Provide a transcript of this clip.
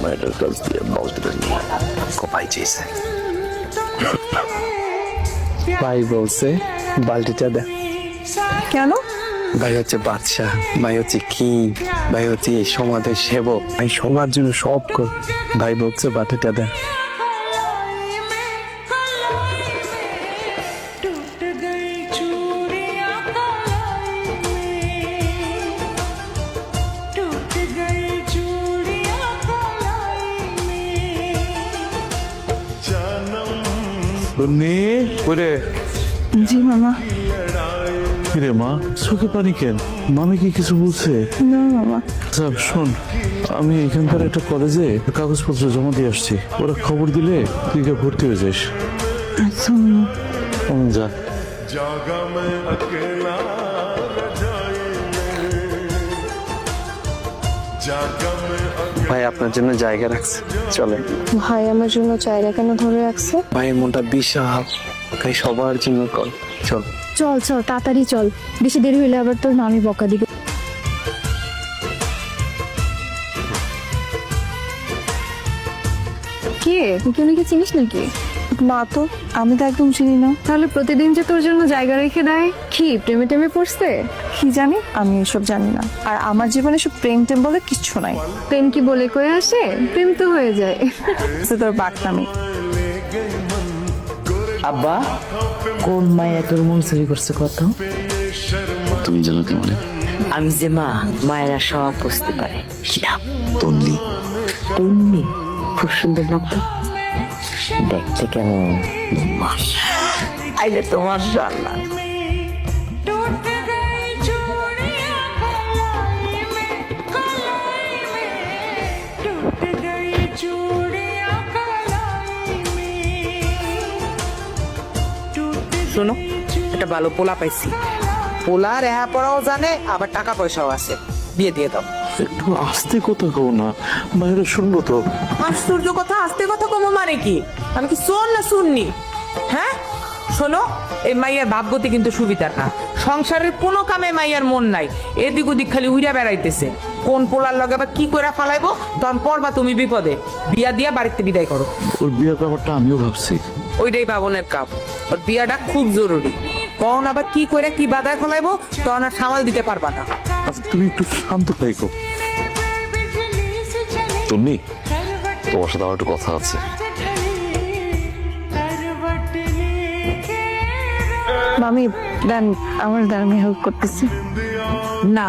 মায়ের কাছ দিয়ে বালতিটা নিয়ে কপাই চেয়েছে। ভাই বলছে বালতিটা দে। কেন? ভাই হচ্ছে বাদশাহ, ভাই হচ্ছে কি, ভাই হচ্ছে এই সমাজের সেবক, ভাই সবার জন্য সব কর। ভাই বলছে বালতিটা দে। জি মামা। কিরে মা, চোখে পানি কেন? মামি কি কিছু বলছে? না মামা। আচ্ছা শোন, আমি এখানকার একটা কলেজে কাগজপত্র জমা দিয়ে আসছি, ওরা খবর দিলে তুই গিয়ে ভর্তি হয়ে যাস। আচ্ছা মামা। যা। ভাই আপনার জন্য জায়গা রাখছে, চলে। ভাই আমার জন্য চায়রা কেন ধরে রাখছে? ভাইয়ের মনটা বিশাল, ভাই সবার জন্য কর, চল। চল চল তাড়াতাড়ি চল, বেশি দেরি হইলে আবার তোর মামি বকা দিবে। কে তুই নাকি চিনিস নাকি? না তো, আমি তো একদম চিনি না। তাহলে প্রতিদিন যে তোর জন্য জায়গা রেখে দেয়, কি প্রেমে টেমে পড়ছে? কি জানি, আমি এসব জানি না। আর আমার জীবনে সব প্রেম টেম বলে কিচ্ছু নাই। প্রেম কি বলে কয়ে আসে? প্রেম তো হয়ে যায়। তোর বাকনামি। আব্বা, কোন মায়া তোর মন চুরি করছে কত? তুমি জানো কেমন? আমি যে মা, মায়েরা সব বুঝতে পারে। তন্নি। তুমি খুব সুন্দর লাগতো দেখতে, কেমন আইলে তোমার জানলা। শোনো, একটা ভালো পোলা পাইছি। পোলা রেহা পড়াও জানে, আবার টাকা পয়সাও আছে। বিয়ে দিয়ে দাও। একটু আস্তে কথা কও না, বাইরে শুনবো তো। আশ্চর্য কথা, আস্তে কথা কমো মানে কি? আমি কি শোন না শুননি? হ্যাঁ শোনো, এই মাইয়ার ভাবগতি কিন্তু সুবিধার না। সংসারের কোনো কামে মাইয়ার মন নাই, এদিক ওদিক খালি উইরা বেড়াইতেছে। কোন পোলার লগে বা কি করে ফালাইবো, তখন পড়বা তুমি বিপদে। বিয়া দিয়া বাড়িতে বিদায় করো। ওর বিয়ের ব্যাপারটা আমিও ভাবছি। ওইটাই বাবনের কাপ, ওর বিয়াটা খুব জরুরি। কখন আবার কি করে কি বাধায় ফলাইবো, তখন আর সামাল দিতে পারবা না। আচ্ছা তুমি একটু শান্ত থাকো। তন্নি, তোমার সাথে আমার একটু কথা আছে। মামি দেন, আমার দেন, আমি হেল্প করতেছি। না,